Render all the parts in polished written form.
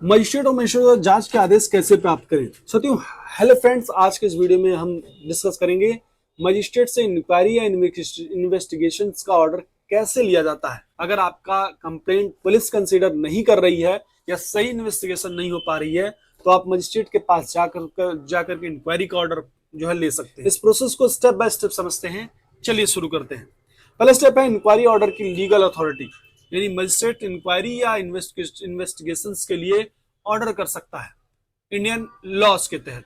Magistrate और magistrate जांच के आदेश कैसे प्राप्त करें। साथियों हेलो फ्रेंड्स, आज के इस वीडियो में हम डिस्कस करेंगे मजिस्ट्रेट से इंक्वायरी या इन्वेस्टिगेशन का ऑर्डर कैसे लिया जाता है। अगर आपका कंप्लेंट पुलिस कंसीडर नहीं कर रही है या सही इन्वेस्टिगेशन नहीं हो पा रही है तो आप मजिस्ट्रेट के पास जाकर के इंक्वायरी का ऑर्डर जो है ले सकते हैं। इस प्रोसेस को स्टेप बाय स्टेप समझते हैं। चलिए शुरू करते हैं। पहला स्टेप है इंक्वायरी ऑर्डर की लीगल अथॉरिटी, यानी मजिस्ट्रेट इंक्वायरी या इन्वेस्टिगेशंस के लिए ऑर्डर कर सकता है। इंडियन लॉज के तहत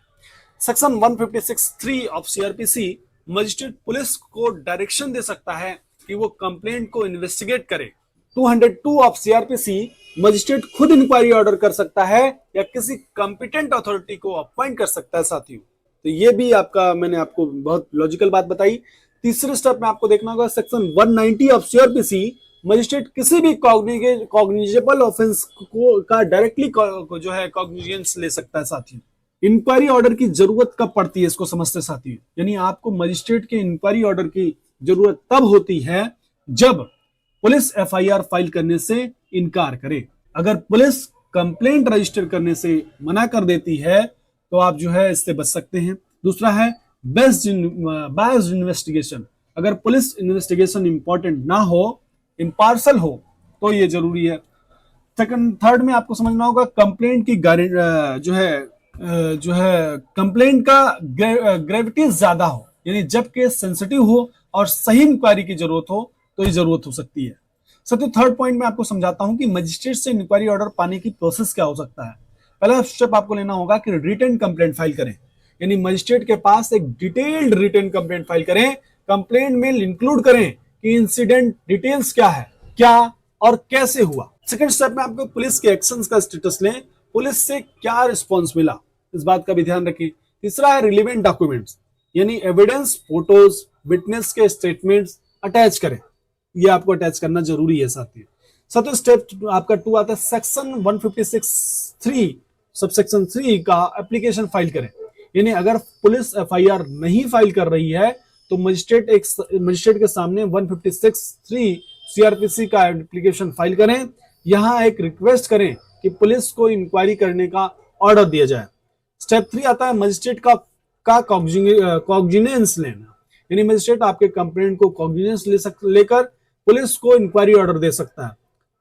section 156(3) of CrPC magistrate police को डायरेक्शन दे सकता है कि वो कंप्लेंट को इन्वेस्टिगेट करे। 202 ऑफ सीआरपीसी मजिस्ट्रेट खुद इंक्वायरी ऑर्डर कर सकता है या किसी कॉम्पिटेंट अथॉरिटी को अपॉइंट कर सकता है। साथियों तो ये भी मैंने आपको बहुत लॉजिकल बात बताई। तीसरे स्टेप में आपको देखना होगा सेक्शन 190 ऑफ सीआरपीसी मजिस्ट्रेट किसी भी कॉग्निजेबल ऑफेंस का डायरेक्टली जो है कॉग्निजेंस ले सकता है। साथियों इंक्वायरी ऑर्डर की जरूरत कब पड़ती है इसको समझते साथियों, यानी आपको मजिस्ट्रेट के इंक्वायरी ऑर्डर की जरूरत तब होती है जब पुलिस एफआईआर फाइल करने से इनकार करे। अगर पुलिस कंप्लेंट रजिस्टर करने से मना कर देती है तो आप जो है इससे बच सकते हैं। दूसरा है बेस्ड इन्वेस्टिगेशन, अगर पुलिस इन्वेस्टिगेशन इंपॉर्टेंट ना हो, इम्पार्शल हो तो ये जरूरी है। थर्ड में आपको समझना होगा कंप्लेंट की जो है कंप्लेंट का ग्रेविटी ज्यादा हो, यानी जब केस सेंसिटिव हो और सही इंक्वायरी की जरूरत हो तो ये जरूरत हो सकती है। साथियों थर्ड पॉइंट में आपको समझाता हूं कि मजिस्ट्रेट से इंक्वायरी ऑर्डर पाने की प्रोसेस क्या हो सकता है। पहला स्टेप आपको लेना होगा कि रिटन कंप्लेंट फाइल करें, यानी मजिस्ट्रेट के पास एक डिटेल्ड रिटन कंप्लेंट फाइल करें। कंप्लेंट में इंक्लूड करें कि इंसिडेंट डिटेल्स क्या है, क्या और कैसे हुआ। सेकंड स्टेप में आपको पुलिस के एक्शंस का स्टेटस लें, पुलिस से क्या रिस्पांस मिला, इस बात का भी ध्यान रखें। तीसरा है रिलेवेंट डॉक्यूमेंट्स, यानी एविडेंस, फोटोज, विटनेस के स्टेटमेंट्स अटैच करें, ये आपको अटैच करना जरूरी है। साथियों स्टेप आपका 2 आता है सेक्शन 156(3) सबसेक्शन 3 का एप्लीकेशन फाइल करें, यानी अगर पुलिस एफआईआर नहीं फाइल कर रही है तो मजिस्ट्रेट के सामने 156(3) सीआरपीसी का एप्लीकेशन फाइल करें। यहां एक रिक्वेस्ट करें कि पुलिस को इंक्वायरी करने का ऑर्डर दिया जाए। स्टेप 3 आता है मजिस्ट्रेट का कॉग्निजेंस लेना, यानी मजिस्ट्रेट आपके कंप्लेंट को कॉग्निजेंस लेकर पुलिस को इंक्वायरी ऑर्डर दे सकता है।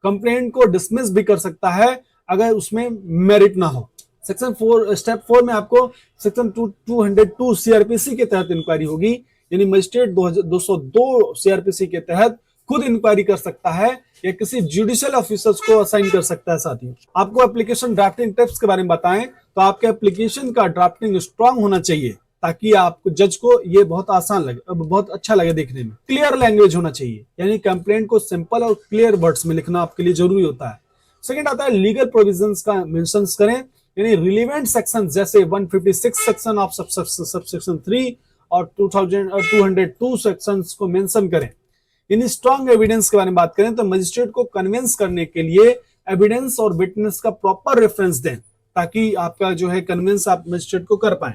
कंप्लेंट को डिसमिस भी कर सकता है अगर उसमें मेरिट ना हो। स्टेप 4 में आपको सेक्शन 202 सीआरपीसी के तहत इंक्वायरी होगी, यानी मजिस्ट्रेट 202 सीआरपीसी के तहत खुद इंक्वायरी कर सकता है या किसी जुडिशियल ऑफिसर्स को असाइन कर सकता है। साथियों आपको एप्लीकेशन ड्राफ्टिंग टिप्स के बारे में बताएं तो आपके एप्लीकेशन का ड्राफ्टिंग स्ट्रांग होना चाहिए ताकि आपको जज को ये बहुत आसान लगे, बहुत अच्छा लगे देखने में। क्लियर लैंग्वेज होना चाहिए, यानी कंप्लेंट को सिंपल और क्लियर वर्ड्स में लिखना आपके लिए जरूरी होता है। सेकंड आता है लीगल प्रोविजंस का मेंशंस करें, यानी रिलेवेंट सेक्शन जैसे 156 सेक्शन ऑफ सबसेक्शन 3 और 202 सेक्शंस को मेंशन करें। इन स्ट्रॉन्ग एविडेंस के बारे में बात करें तो मजिस्ट्रेट को कन्विंस करने के लिए एविडेंस और विटनेस का प्रॉपर रेफरेंस दें ताकि आपका जो है कन्विंस आप मजिस्ट्रेट को कर पाए।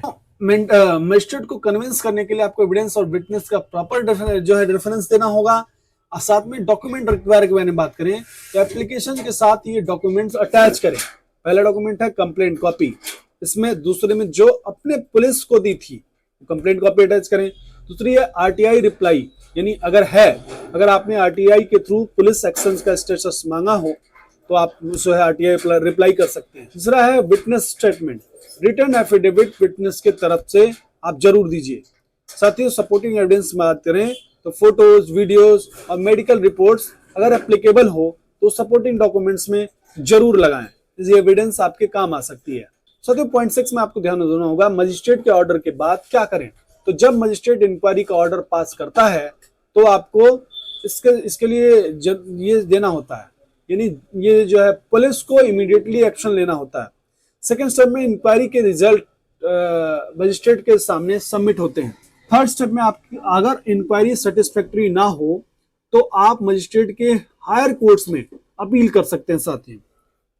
मजिस्ट्रेट को कन्विंस करने के लिए आपको एविडेंस और विटनेस का प्रॉपर जो है रेफरेंस देना होगा। साथ में डॉक्यूमेंट रिक्वायर के बारे में बात करें तो एप्लीकेशन के साथ ये डॉक्यूमेंट्स अटैच करें। पहला डॉक्यूमेंट है कंप्लेंट कॉपी, इसमें दूसरे में जो अपने पुलिस को दी थी कंप्लेंट कॉपी अटैच करें। दूसरी है आरटीआई रिप्लाई, यानी अगर आपने आरटीआई के थ्रू पुलिस एक्शंस का स्टेटस मांगा हो तो आप जो है आरटीआई रिप्लाई कर सकते हैं। तीसरा है witness statement, return affidavit witness के तरफ से आप जरूर दीजिए। साथियों सपोर्टिंग एविडेंस बात करें तो फोटोज, वीडियोस और मेडिकल रिपोर्ट्स अगर एप्लीकेबल हो तो सपोर्टिंग डॉक्यूमेंट्स में जरूर लगाएं, ये एविडेंस आपके काम आ सकती है। साथियों पॉइंट 6 में आपको ध्यान देना होगा मजिस्ट्रेट के ऑर्डर के बाद क्या करें। तो जब मजिस्ट्रेट इंक्वायरी का ऑर्डर पास करता है तो आपको इसके लिए ये देना होता है, यानी ये जो है पुलिस को इमीडिएटली एक्शन लेना होता है। सेकेंड स्टेप में इंक्वायरी के रिजल्ट मजिस्ट्रेट के सामने सबमिट होते हैं। थर्ड स्टेप में आपकी अगर इंक्वायरी सेटिस्फैक्टरी ना हो तो आप मजिस्ट्रेट के हायर कोर्ट्स में अपील कर सकते हैं। साथियों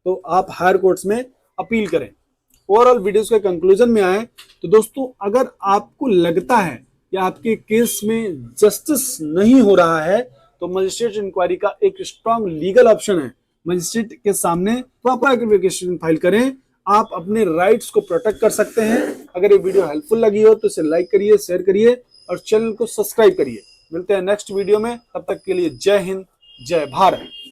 तो आप हायर कोर्ट्स में अपील करें। ओवरऑल वीडियोस के कंक्लूजन में आए तो दोस्तों अगर आपको लगता है कि आपके केस में जस्टिस नहीं हो रहा है तो मजिस्ट्रेट इंक्वायरी का एक स्ट्रांग लीगल ऑप्शन है मजिस्ट्रेट के सामने प्रॉपर एप्लीकेशन फाइल करें। आप अपने राइट्स को प्रोटेक्ट कर सकते हैं। अगर ये वीडियो हेल्पफुल लगी हो तो इसे लाइक करिए, शेयर करिए और चैनल को सब्सक्राइब करिए। मिलते हैं नेक्स्ट वीडियो में, तब तक के लिए जय हिंद, जय भारत।